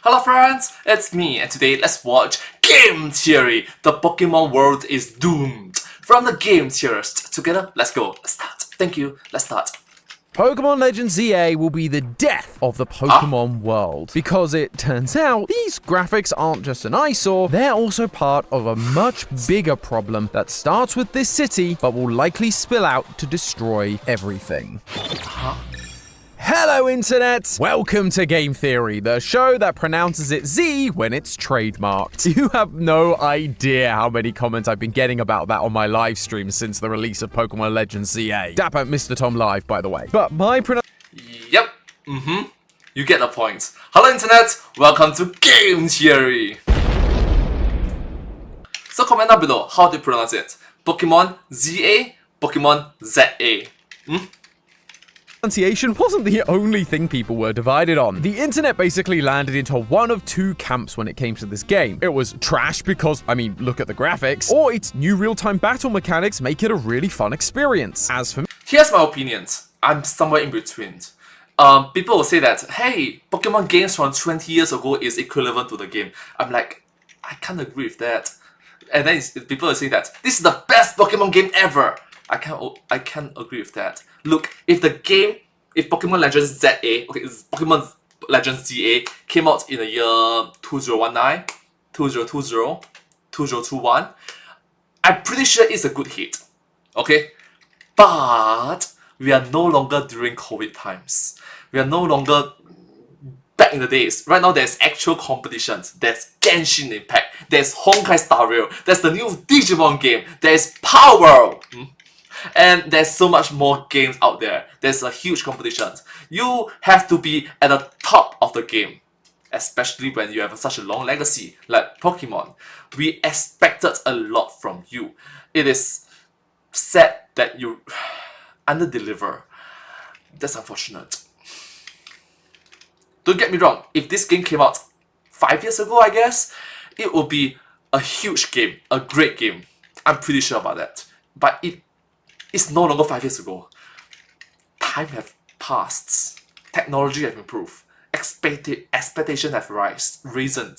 Hello friends, it's me and today let's watch Game Theory. The Pokemon world is doomed. From the game theorist. Together, let's go. Let's start. Thank you. Let's start. Pokemon Legends ZA will be the death of the Pokemon world, because it turns out these graphics aren't just an eyesore, they're also part of a much bigger problem that starts with this city but will likely spill out to destroy everything. Hello Internet! Welcome to Game Theory, the show that pronounces it Z when it's trademarked. You have no idea how many comments I've been getting about that on my live stream since the release of Pokemon Legends ZA. Dapper Mr. Tom Live, by the way. But my Yep. You get the point. Hello Internet, welcome to Game Theory. So comment down below, how do you pronounce it? Pokemon ZA, Pokemon ZA. pronunciation wasn't the only thing people were divided on. The internet basically landed into one of two camps when it came to this game. It was trash because, look at the graphics, or its new real-time battle mechanics make it a really fun experience. As for me, here's my opinions. I'm somewhere in between. People will say that, hey, Pokemon games from 20 years ago is equivalent to the game. I'm like, I can't agree with that. And then people will say that this is the best Pokemon game ever. I can't agree with that. Look, if Pokemon Legends ZA, it's Pokemon Legends ZA came out in the year 2019, 2020, 2021, I'm pretty sure it's a good hit. Okay? But we are no longer during COVID times. We are no longer back in the days. Right now there's actual competitions. There's Genshin Impact. There's Honkai Star Rail. There's the new Digimon game. There's Power. And there's so much more games out there. There's a huge competition. You have to be at the top of the game, especially when you have such a long legacy like Pokemon. We expected a lot from you. It is sad that you under-deliver. That's unfortunate. Don't get me wrong, if this game came out 5 years ago, I guess, it would be a huge game, a great game. I'm pretty sure about that. But it's no longer 5 years ago. Time have passed. Technology have improved. Expectations have risen.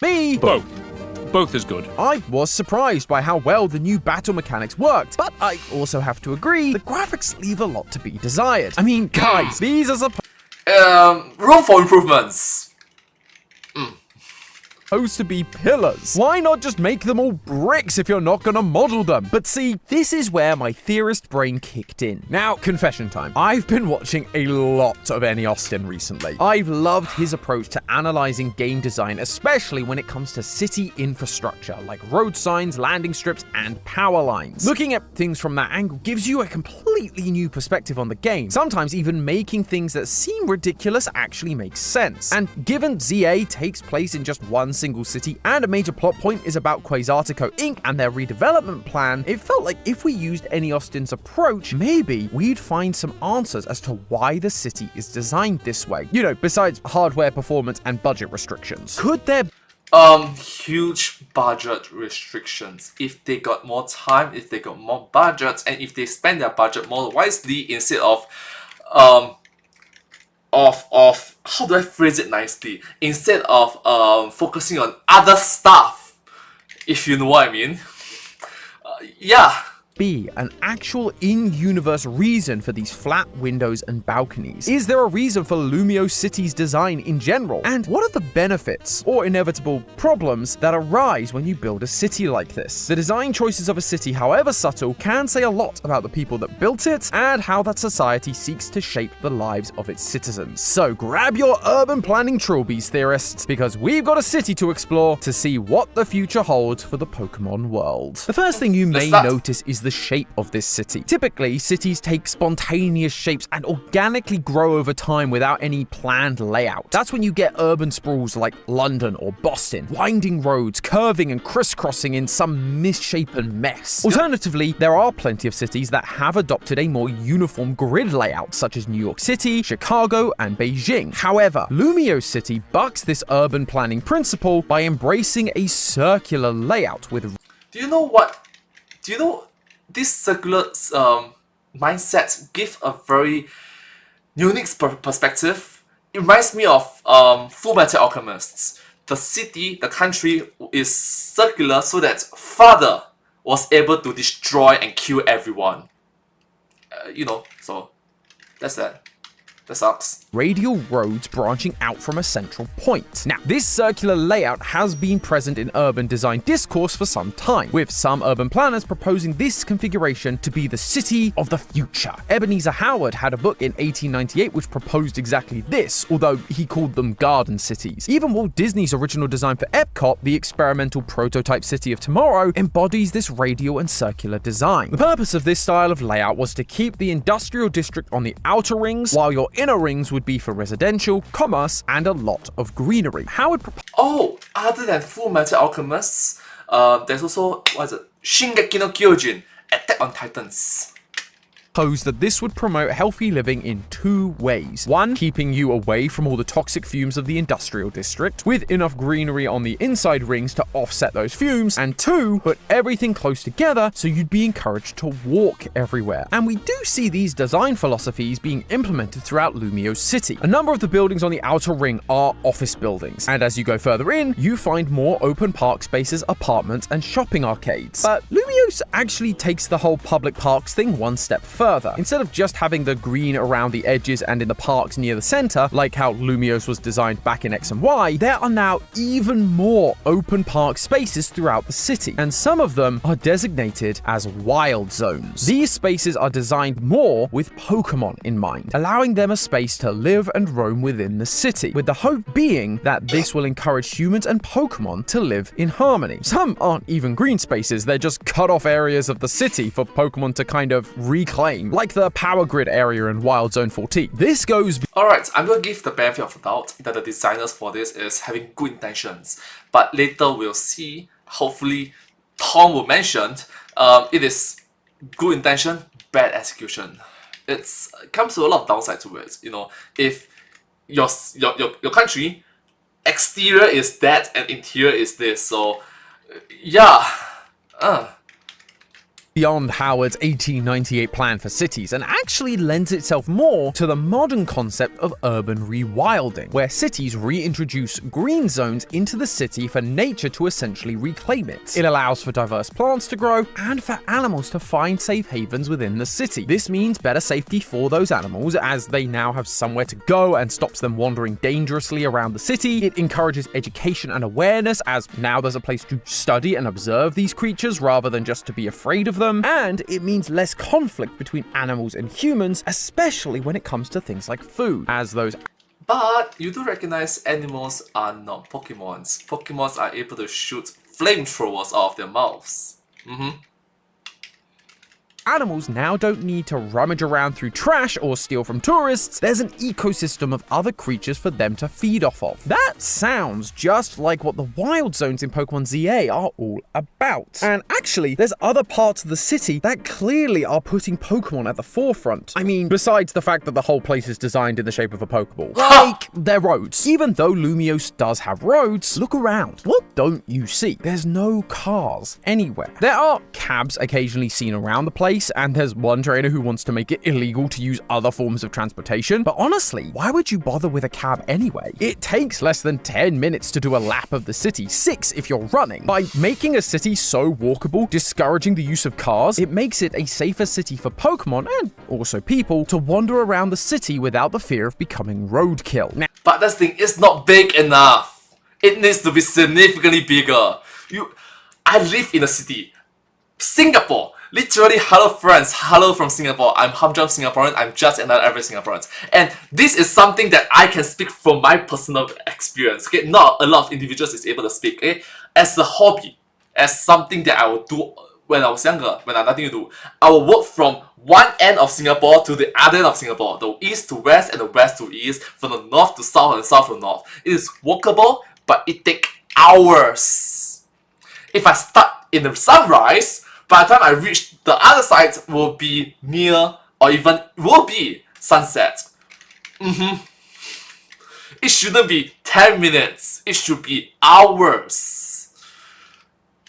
me, Both is good. I was surprised by how well the new battle mechanics worked, but I also have to agree, the graphics leave a lot to be desired. Guys, these are Room for improvements. supposed to be pillars. Why not just make them all bricks if you're not gonna model them? But see, this is where my theorist brain kicked in. Now, confession time. I've been watching a lot of Annie Austin recently. I've loved his approach to analyzing game design, especially when it comes to city infrastructure, like road signs, landing strips, and power lines. Looking at things from that angle gives you a completely new perspective on the game. Sometimes even making things that seem ridiculous actually makes sense. And given ZA takes place in just one single city, and a major plot point is about Quasartico Inc. and their redevelopment plan, it felt like if we used Annie Austin's approach, maybe we'd find some answers as to why the city is designed this way. You know, besides hardware performance and budget restrictions. Could there Huge budget restrictions. If they got more time, if they got more budget, and if they spend their budget more wisely instead of how do I phrase it nicely? Instead of focusing on other stuff, if you know what I mean. Yeah. be an actual in-universe reason for these flat windows and balconies? Is there a reason for Lumio City's design in general? And what are the benefits or inevitable problems that arise when you build a city like this? The design choices of a city, however subtle, can say a lot about the people that built it and how that society seeks to shape the lives of its citizens. So grab your urban planning trilbies, theorists, because we've got a city to explore to see what the future holds for the Pokemon world. The first thing you may notice is the shape of this city. Typically, cities take spontaneous shapes and organically grow over time without any planned layout. That's when you get urban sprawls like London or Boston, winding roads, curving and crisscrossing in some misshapen mess. Alternatively, there are plenty of cities that have adopted a more uniform grid layout, such as New York City, Chicago, and Beijing. However, Lumio City bucks this urban planning principle by embracing a circular layout with... Do you know this circular mindset give a very unique perspective it reminds me of Full Metal Alchemists. The city, the country is circular so that father was able to destroy and kill everyone. So that's that. That sucks. Radial roads branching out from a central point. Now, this circular layout has been present in urban design discourse for some time, with some urban planners proposing this configuration to be the city of the future. Ebenezer Howard had a book in 1898 which proposed exactly this, although he called them garden cities. Even Walt Disney's original design for Epcot, the experimental prototype city of tomorrow, embodies this radial and circular design. The purpose of this style of layout was to keep the industrial district on the outer rings, while your inner rings would be for residential, commerce, and a lot of greenery. Howard Other than Full Metal Alchemists, there's also, Shingeki no Kyojin, Attack on Titans. proposed that this would promote healthy living in two ways. One, keeping you away from all the toxic fumes of the industrial district, with enough greenery on the inside rings to offset those fumes, and two, put everything close together so you'd be encouraged to walk everywhere. And we do see these design philosophies being implemented throughout Lumio City. A number of the buildings on the outer ring are office buildings, and as you go further in, you find more open park spaces, apartments, and shopping arcades. But Lumio actually takes the whole public parks thing one step further. Instead of just having the green around the edges and in the parks near the center, like how Lumio's was designed back in X and Y, there are now even more open park spaces throughout the city, and some of them are designated as wild zones. These spaces are designed more with Pokemon in mind, allowing them a space to live and roam within the city, with the hope being that this will encourage humans and Pokemon to live in harmony. Some aren't even green spaces, they're just cut off areas of the city for Pokemon to kind of reclaim, like the Power Grid area in Wild Zone 14. This goes... Alright, I'm gonna give the benefit of the doubt that the designers for this is having good intentions, but later we'll see, hopefully Tom will mention, it is good intention, bad execution. It comes to a lot of downside to it. If your country exterior is that and interior is this, so yeah. Beyond Howard's 1898 plan for cities, and actually lends itself more to the modern concept of urban rewilding, where cities reintroduce green zones into the city for nature to essentially reclaim it. It allows for diverse plants to grow and for animals to find safe havens within the city. This means better safety for those animals, as they now have somewhere to go and stops them wandering dangerously around the city. It encourages education and awareness, as now there's a place to study and observe these creatures rather than just to be afraid of them. And it means less conflict between animals and humans, especially when it comes to things like food, as those... But you do recognize animals are not Pokemons. Pokemons are able to shoot flamethrowers out of their mouths. Animals now don't need to rummage around through trash or steal from tourists. There's an ecosystem of other creatures for them to feed off of. That sounds just like what the wild zones in Pokemon ZA are all about. And actually, there's other parts of the city that clearly are putting Pokemon at the forefront. I mean, besides the fact that the whole place is designed in the shape of a Pokeball. Like their roads. Even though Lumios does have roads, look around. What don't you see? There's no cars anywhere. There are cabs occasionally seen around the place, and there's one trainer who wants to make it illegal to use other forms of transportation. But honestly, why would you bother with a cab anyway? It takes less than 10 minutes to do a lap of the city, 6 if you're running. By making a city so walkable, discouraging the use of cars, it makes it a safer city for Pokemon, and also people, to wander around the city without the fear of becoming roadkill. Now, But that thing is not big enough. It needs to be significantly bigger. I live in a city, Singapore. Literally, hello friends, hello from Singapore. I'm Humdrum Singaporean, I'm just another average Singaporean. And this is something that I can speak from my personal experience. Okay, not a lot of individuals is able to speak. Okay, as a hobby, as something that I would do when I was younger, when I had nothing to do. I will work from one end of Singapore to the other end of Singapore, the east to west and the west to east, from the north to south and south to north. It is walkable, but it takes hours. If I start in the sunrise, by the time I reach the other side will be near or even will be sunset. It shouldn't be 10 minutes. It should be hours.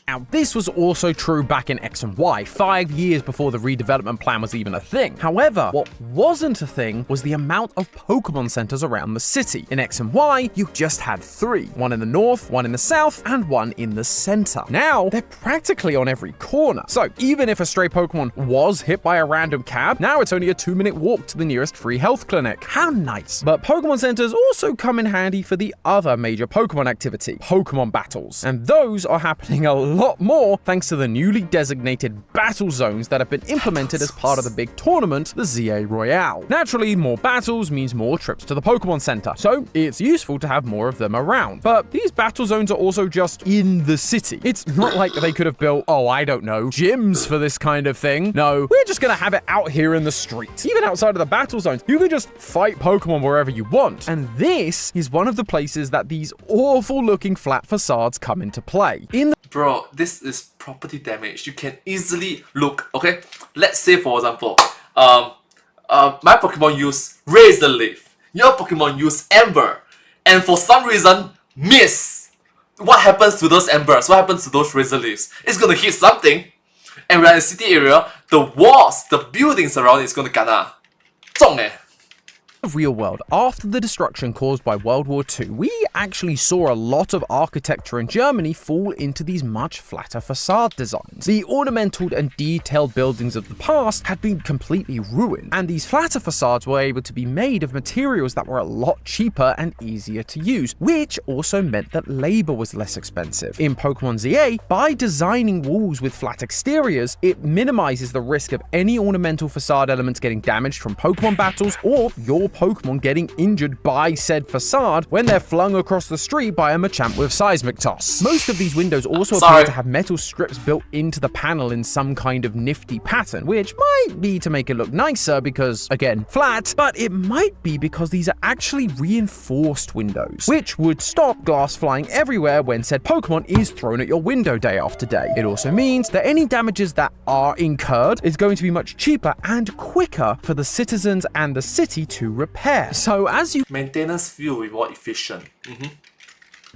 Now, this was also true back in X and Y, 5 years before the redevelopment plan was even a thing. However, what wasn't a thing was the amount of Pokemon centers around the city. In X and Y, you just had 3. One in the north, one in the south, and one in the center. Now, they're practically on every corner. So, even if a stray Pokemon was hit by a random cab, now it's only a 2-minute walk to the nearest free health clinic. How nice. But Pokemon centers also come in handy for the other major Pokemon activity, Pokemon battles. And those are happening a lot more thanks to the newly designated battle zones that have been implemented as part of the big tournament, the ZA Royale. Naturally, more battles means more trips to the Pokemon Center, so it's useful to have more of them around. But these battle zones are also just in the city. It's not like they could have built, I don't know, gyms for this kind of thing. No, we're just gonna have it out here in the street. Even outside of the battle zones, you can just fight Pokemon wherever you want. And this is one of the places that these awful looking flat facades come into play. Bro, this is property damage. You can easily look, okay? Let's say, for example, my Pokemon use Razor Leaf. Your Pokemon use Ember. And for some reason, miss. What happens to those Embers? What happens to those Razor Leaves? It's gonna hit something. And we're in a city area, the walls, the buildings around it is gonna kena 中欸。real world, after the destruction caused by World War II, we actually saw a lot of architecture in Germany fall into these much flatter facade designs. The ornamental and detailed buildings of the past had been completely ruined, and these flatter facades were able to be made of materials that were a lot cheaper and easier to use, which also meant that labor was less expensive. In Pokemon ZA, by designing walls with flat exteriors, it minimizes the risk of any ornamental facade elements getting damaged from Pokemon battles or your Pokemon getting injured by said facade when they're flung across the street by a Machamp with Seismic Toss. Most of these windows also appear to have metal strips built into the panel in some kind of nifty pattern, which might be to make it look nicer because, again, flat, but it might be because these are actually reinforced windows, which would stop glass flying everywhere when said Pokemon is thrown at your window day after day. It also means that any damages that are incurred is going to be much cheaper and quicker for the citizens and the city to repair. So as you maintenance feel will be more efficient.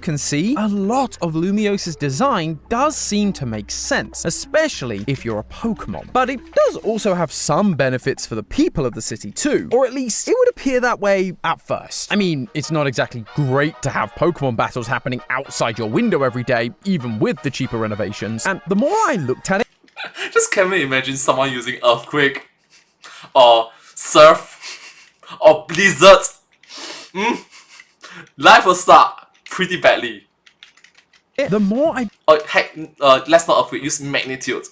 can see, a lot of Lumios's design does seem to make sense, especially if you're a Pokemon. But it does also have some benefits for the people of the city too, or at least it would appear that way at first. I mean, it's not exactly great to have Pokemon battles happening outside your window every day, even with the cheaper renovations, and the more I looked at it, Just can we imagine someone using Earthquake or Surf or Blizzard? Life will suck pretty badly. the more I Or heck, let's not Earthquake, use Magnitude.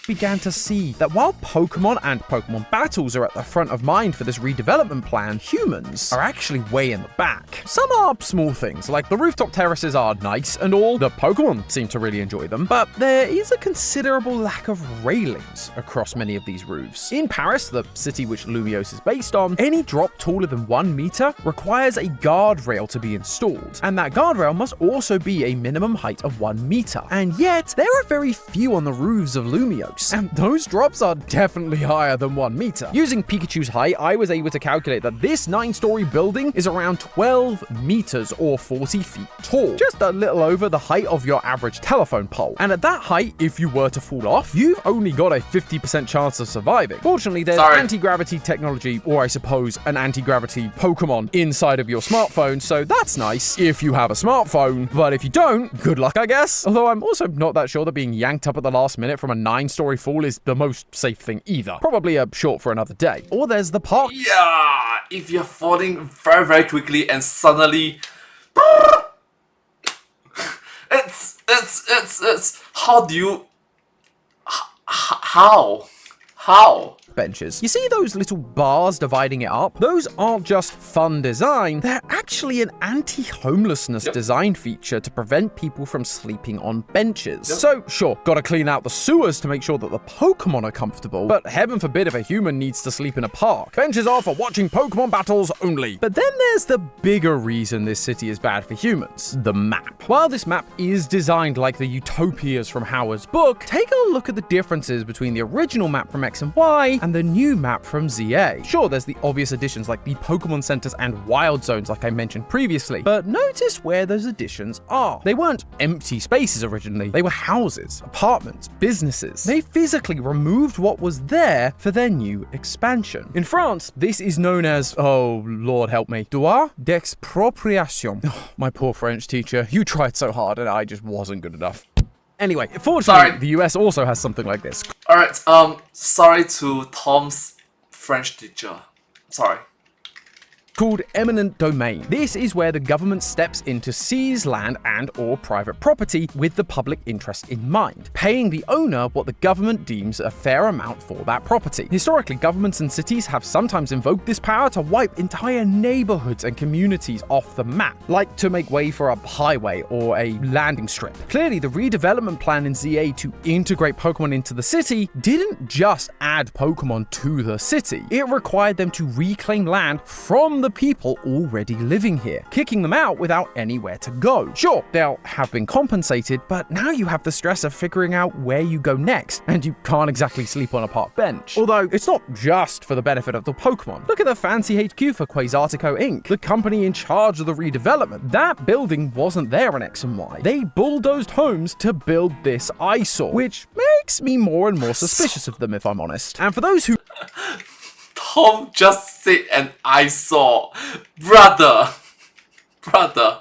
began to see that while Pokemon and Pokemon battles are at the front of mind for this redevelopment plan, humans are actually way in the back. Some are small things, like the rooftop terraces are nice and all, the Pokemon seem to really enjoy them, but there is a considerable lack of railings across many of these roofs. In Paris, the city which Lumiose is based on, any drop taller than 1 meter requires a guardrail to be installed, and that guardrail must also be a minimum height of 1 meter. And yet, there are very few on the roofs of Lumiose, and those drops are definitely higher than 1 meter. Using Pikachu's height, I was able to calculate that this 9-story building is around 12 meters or 40 feet tall, just a little over the height of your average telephone pole. And at that height, if you were to fall off, you've only got a 50% chance of surviving. Fortunately, there's anti-gravity technology, or I suppose an anti-gravity Pokemon inside of your smartphone, so that's nice if you have a smartphone, but if you don't, good luck, I guess. Although I'm also not that sure that being yanked up at the last minute from a 9-story fall is the most safe thing either. Probably a short for another day. Or there's the park. Yeah, if you're falling very, very quickly and suddenly... It's... How do you... How? Benches. You see those little bars dividing it up? Those aren't just fun design, they're actually an anti-homelessness design feature to prevent people from sleeping on benches. So sure, gotta clean out the sewers to make sure that the Pokemon are comfortable, but heaven forbid if a human needs to sleep in a park. Benches are for watching Pokemon battles only. But then there's the bigger reason this city is bad for humans, the map. While this map is designed like the Utopias from Howard's book, take a look at the differences between the original map from X X and Y, and the new map from ZA. Sure, there's the obvious additions like the Pokemon Centers and Wild Zones like I mentioned previously, but notice where those additions are. They weren't empty spaces originally, they were houses, apartments, businesses. They physically removed what was there for their new expansion. In France, this is known as, oh Lord help me, droit d'expropriation. Oh, my poor French teacher, you tried so hard and I just wasn't good enough. Anyway, fortunately, the US also has something like this. Alright, sorry to Tom's French teacher. Sorry. Called eminent domain. This is where the government steps in to seize land and or private property with the public interest in mind, paying the owner what the government deems a fair amount for that property. Historically, governments and cities have sometimes invoked this power to wipe entire neighborhoods and communities off the map, like to make way for a highway or a landing strip. Clearly, the redevelopment plan in ZA to integrate Pokemon into the city didn't just add Pokemon to the city. It required them to reclaim land from the people already living here, kicking them out without anywhere to go. Sure, they'll have been compensated, but now you have the stress of figuring out where you go next, and you can't exactly sleep on a park bench. Although, it's not just for the benefit of the Pokemon. Look at the fancy HQ for Quasartico Inc., the company in charge of the redevelopment. That building wasn't there in X and Y. They bulldozed homes to build this eyesore, which makes me more and more suspicious of them, if I'm honest. And for those who Tom just said an eyesore. Brother.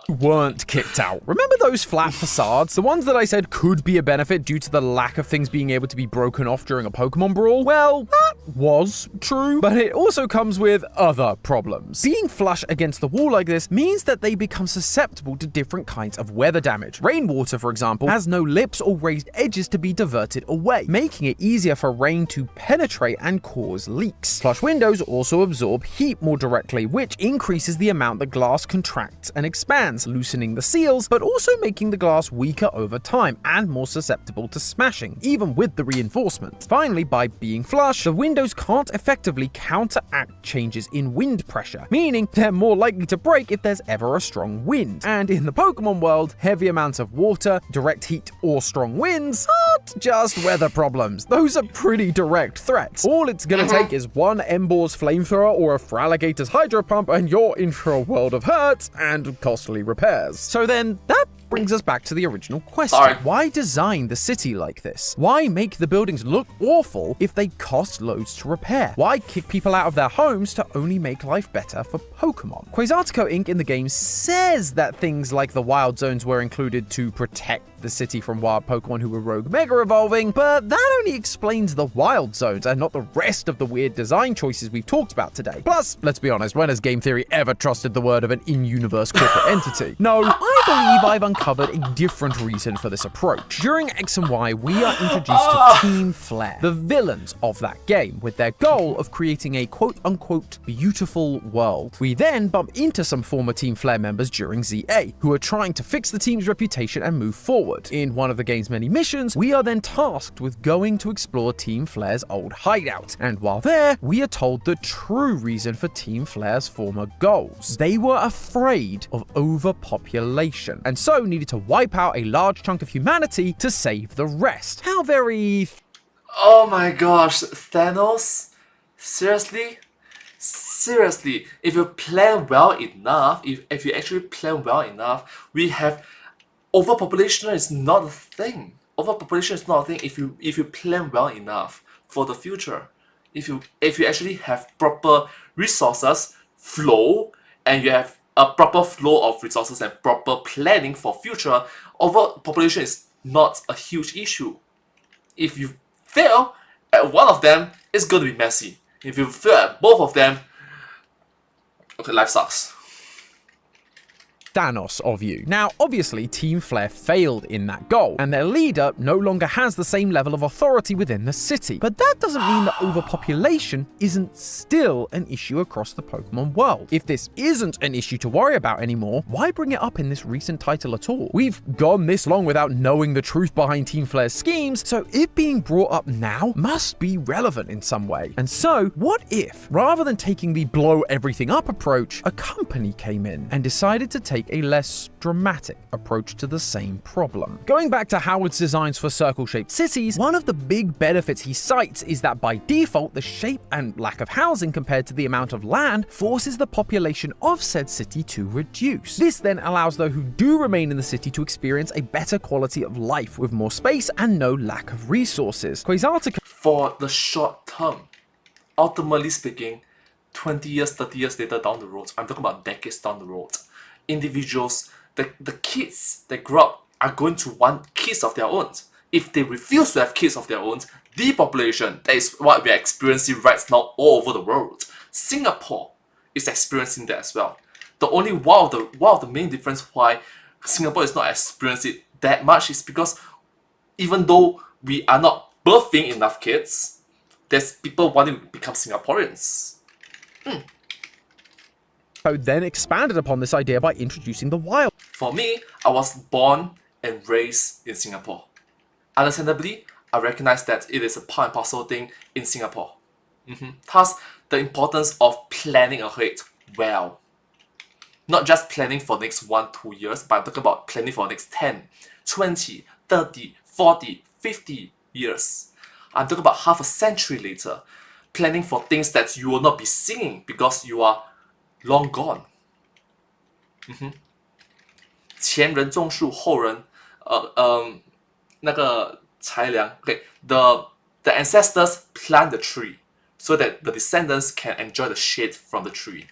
weren't kicked out. Remember those flat facades? The ones that I said could be a benefit due to the lack of things being able to be broken off during a Pokemon brawl? Well, that was true, but it also comes with other problems. Being flush against the wall like this means that they become susceptible to different kinds of weather damage. Rainwater, for example, has no lips or raised edges to be diverted away, making it easier for rain to penetrate and cause leaks. Flush windows also absorb heat more directly, which increases the amount that glass contracts and expands, loosening the seals, but also making the glass weaker over time and more susceptible to smashing, even with the reinforcement. Finally, by being flush, the windows can't effectively counteract changes in wind pressure, meaning they're more likely to break if there's ever a strong wind. And in the Pokemon world, heavy amounts of water, direct heat, or strong winds aren't just weather problems. Those are pretty direct threats. All it's gonna take is one Embor's flamethrower or a Feraligator's hydro pump and you're in for a world of hurt and costly repairs. So then, that brings us back to the original question. Sorry. Why design the city like this? Why make the buildings look awful if they cost loads to repair? Why kick people out of their homes to only make life better for Pokemon? Quasartico Inc. in the game says that things like the Wild Zones were included to protect the city from wild Pokemon who were rogue mega evolving, but that only explains the Wild Zones and not the rest of the weird design choices we've talked about today. Plus, let's be honest, when has game theory ever trusted the word of an in-universe corporate entity? No, I believe I've uncovered a different reason for this approach. During X and Y, we are introduced to Team Flare, the villains of that game, with their goal of creating a quote-unquote beautiful world. We then bump into some former Team Flare members during ZA, who are trying to fix the team's reputation and move forward. In one of the game's many missions, we are then tasked with going to explore Team Flare's old hideout, and while there, we are told the true reason for Team Flare's former goals. They were afraid of overpopulation, and so needed to wipe out a large chunk of humanity to save the rest. How very... Oh my gosh, Thanos? Seriously? Seriously, if you plan well enough, if you actually plan well enough, we have overpopulation is not a thing. Overpopulation is not a thing if you plan well enough for the future. If you actually have proper resources flow and you have a proper flow of resources and proper planning for future, overpopulation is not a huge issue. If you fail at one of them, it's going to be messy. If you fail at both of them, okay, life sucks. Thanos of you. Now, obviously, Team Flare failed in that goal, and their leader no longer has the same level of authority within the city. But that doesn't mean that overpopulation isn't still an issue across the Pokemon world. If this isn't an issue to worry about anymore, why bring it up in this recent title at all? We've gone this long without knowing the truth behind Team Flare's schemes, so it being brought up now must be relevant in some way. And so, what if, rather than taking the blow everything up approach, a company came in and decided to take take a less dramatic approach to the same problem. Going back to Howard's designs for circle-shaped cities, one of the big benefits he cites is that by default, the shape and lack of housing compared to the amount of land forces the population of said city to reduce. This then allows those who do remain in the city to experience a better quality of life with more space and no lack of resources. For the short term, ultimately speaking, 20 years, 30 years later down the road, I'm talking about decades down the road, individuals, the kids that grow up are going to want kids of their own. If they refuse to have kids of their own, depopulation, that is what we are experiencing right now all over the world. Singapore is experiencing that as well. The only one of the main difference why Singapore is not experiencing it that much is because even though we are not birthing enough kids, there's people wanting to become Singaporeans. Then expanded upon this idea by introducing the wild. For me, I was born and raised in Singapore. Understandably, I recognize that it is a part and parcel thing in Singapore. Thus, the importance of planning ahead well. Not just planning for the next 1-2 years, but I'm talking about planning for the next 10, 20, 30, 40, 50 years. I'm talking about half a century later. Planning for things that you will not be seeing because you are long gone. 前人种树，后人那个裁量。Okay, the ancestors plant the tree so that the descendants can enjoy the shade from the tree.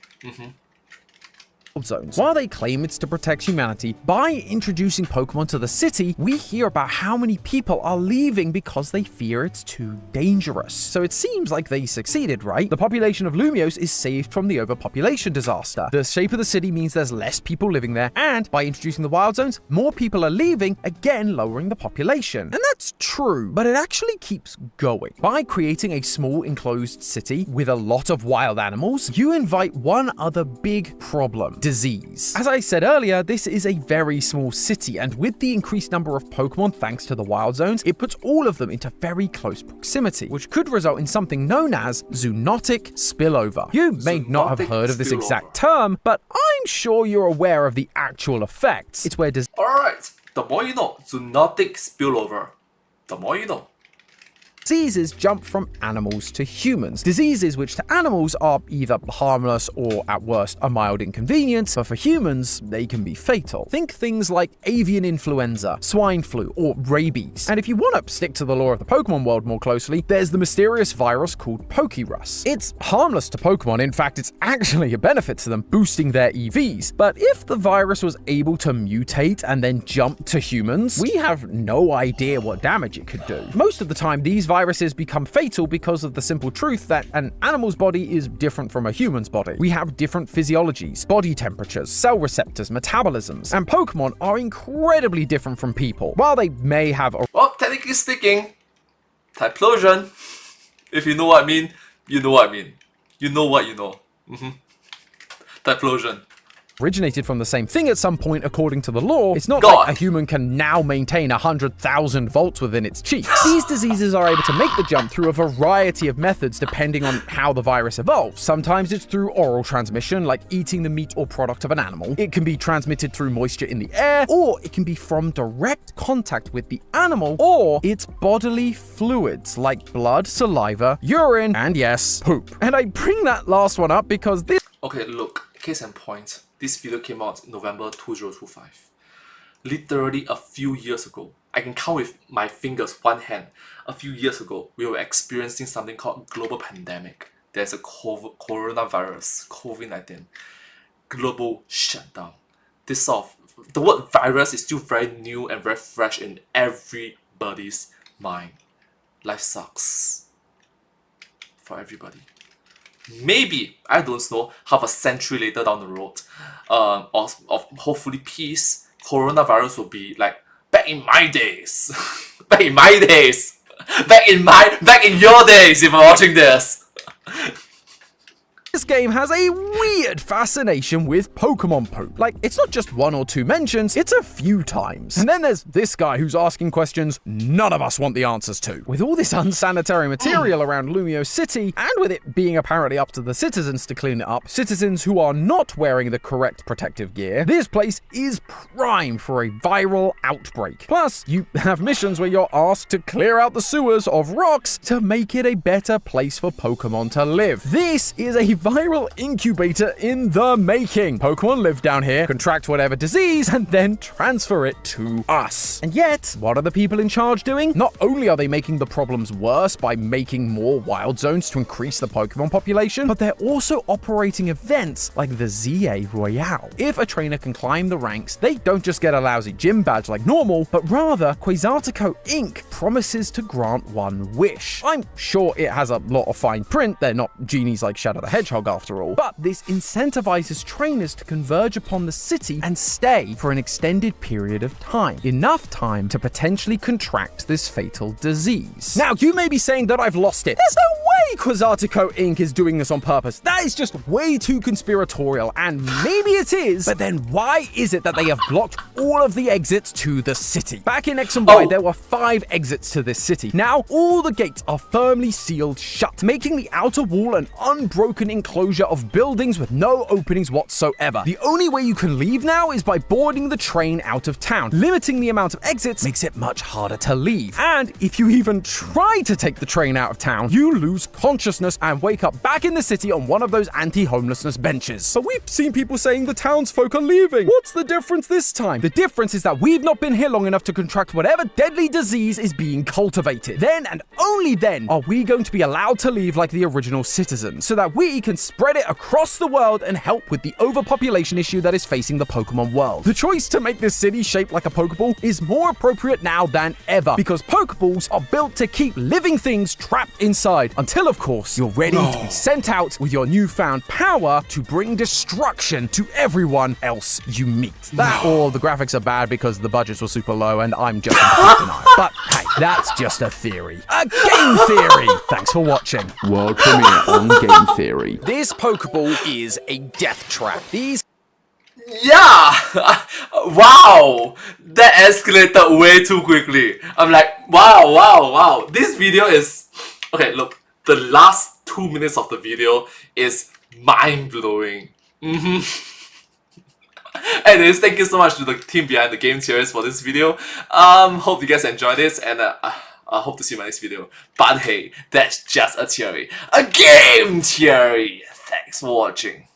Zones. While they claim it's to protect humanity, by introducing Pokemon to the city, we hear about how many people are leaving because they fear it's too dangerous. So it seems like they succeeded, right? The population of Lumiose is saved from the overpopulation disaster. The shape of the city means there's less people living there, and by introducing the wild zones, more people are leaving, again lowering the population. And that's true, but it actually keeps going. By creating a small enclosed city with a lot of wild animals, you invite one other big problem: disease. As I said earlier, this is a very small city, and with the increased number of Pokemon thanks to the wild zones, it puts all of them into very close proximity, which could result in something known as zoonotic spillover. You may not have heard of this exact term, but I'm sure you're aware of the actual effects. It's where Alright, the more you know. Zoonotic spillover. The more you know. diseases jump from animals to humans. Diseases which to animals are either harmless or at worst a mild inconvenience, but for humans, they can be fatal. Think things like avian influenza, swine flu, or rabies. And if you want to stick to the lore of the Pokemon world more closely, there's the mysterious virus called Pokérus. It's harmless to Pokemon, in fact it's actually a benefit to them, boosting their EVs. But if the virus was able to mutate and then jump to humans, we have no idea what damage it could do. Most of the time, these viruses become fatal because of the simple truth that an animal's body is different from a human's body. We have different physiologies, body temperatures, cell receptors, metabolisms, and Pokemon are incredibly different from people. While they may have a Well, technically speaking, Typhlosion. If you know what I mean, you know what I mean. You know what you know. Typhlosion. originated from the same thing at some point according to the law, it's not God. like a human can now maintain 100,000 volts within its cheeks. These diseases are able to make the jump through a variety of methods depending on how the virus evolves. Sometimes it's through oral transmission, like eating the meat or product of an animal. It can be transmitted through moisture in the air, or it can be from direct contact with the animal, or its bodily fluids like blood, saliva, urine, and yes, poop. And I bring that last one up because this Okay, look, case in point. This video came out in November 2025. Literally a few years ago. I can count with my fingers, one hand. A few years ago, we were experiencing something called global pandemic. There's a coronavirus, COVID-19. Global shutdown. This sort of, the word virus is still very new and very fresh in everybody's mind. Life sucks. For everybody. Maybe, I don't know, half a century later down the road, of hopefully peace, coronavirus will be like, back in my days. Back in my days. Back in your days if you're watching this. This game has a weird fascination with Pokemon poop. Like, it's not just 1 or 2 mentions, it's a few times. And then there's this guy who's asking questions none of us want the answers to. With all this unsanitary material around Lumio City, and with it being apparently up to the citizens to clean it up, citizens who are not wearing the correct protective gear, this place is prime for a viral outbreak. Plus, you have missions where you're asked to clear out the sewers of rocks to make it a better place for Pokemon to live. This is a viral incubator in the making. Pokemon live down here, contract whatever disease, and then transfer it to us. And yet, what are the people in charge doing? Not only are they making the problems worse by making more wild zones to increase the Pokemon population, but they're also operating events like the ZA Royale. If a trainer can climb the ranks, they don't just get a lousy gym badge like normal, but rather Quasartico Inc. promises to grant one wish. I'm sure it has a lot of fine print, they're not genies like Shadow the Hedgehog after all, but this incentivizes trainers to converge upon the city and stay for an extended period of time. Enough time to potentially contract this fatal disease. Now, you may be saying that I've lost it. There's no way Quasartico Inc. is doing this on purpose. That is just way too conspiratorial, and maybe it is, but then why is it that they have blocked all of the exits to the city? Back in X and Y, there were 5 exits to this city. Now, all the gates are firmly sealed shut, making the outer wall an unbroken enclosure of buildings with no openings whatsoever. The only way you can leave now is by boarding the train out of town. Limiting the amount of exits makes it much harder to leave. And if you even try to take the train out of town, you lose consciousness and wake up back in the city on one of those anti-homelessness benches. But we've seen people saying the townsfolk are leaving. What's the difference this time? The difference is that we've not been here long enough to contract whatever deadly disease is being cultivated. Then and only then are we going to be allowed to leave like the original citizens, so that we can spread it across the world and help with the overpopulation issue that is facing the Pokemon world. The choice to make this city shaped like a Pokeball is more appropriate now than ever, because Pokeballs are built to keep living things trapped inside, until of course you're ready to be sent out with your newfound power to bring destruction to everyone else you meet. That or the graphics are bad because the budgets were super low and I'm just in complete denial. But hey, that's just a theory. A game theory! Thanks for watching. World premiere on Game Theory. This Pokeball is a death trap. These Yeah! Wow! That escalated way too quickly. I'm like, wow. This video is... Okay, look. The last 2 minutes of the video is mind-blowing. Anyways, thank you so much to the team behind the Game Theories for this video. Hope you guys enjoyed this, and I hope to see you in my next video. But hey, that's just a theory. A game theory! Thanks for watching.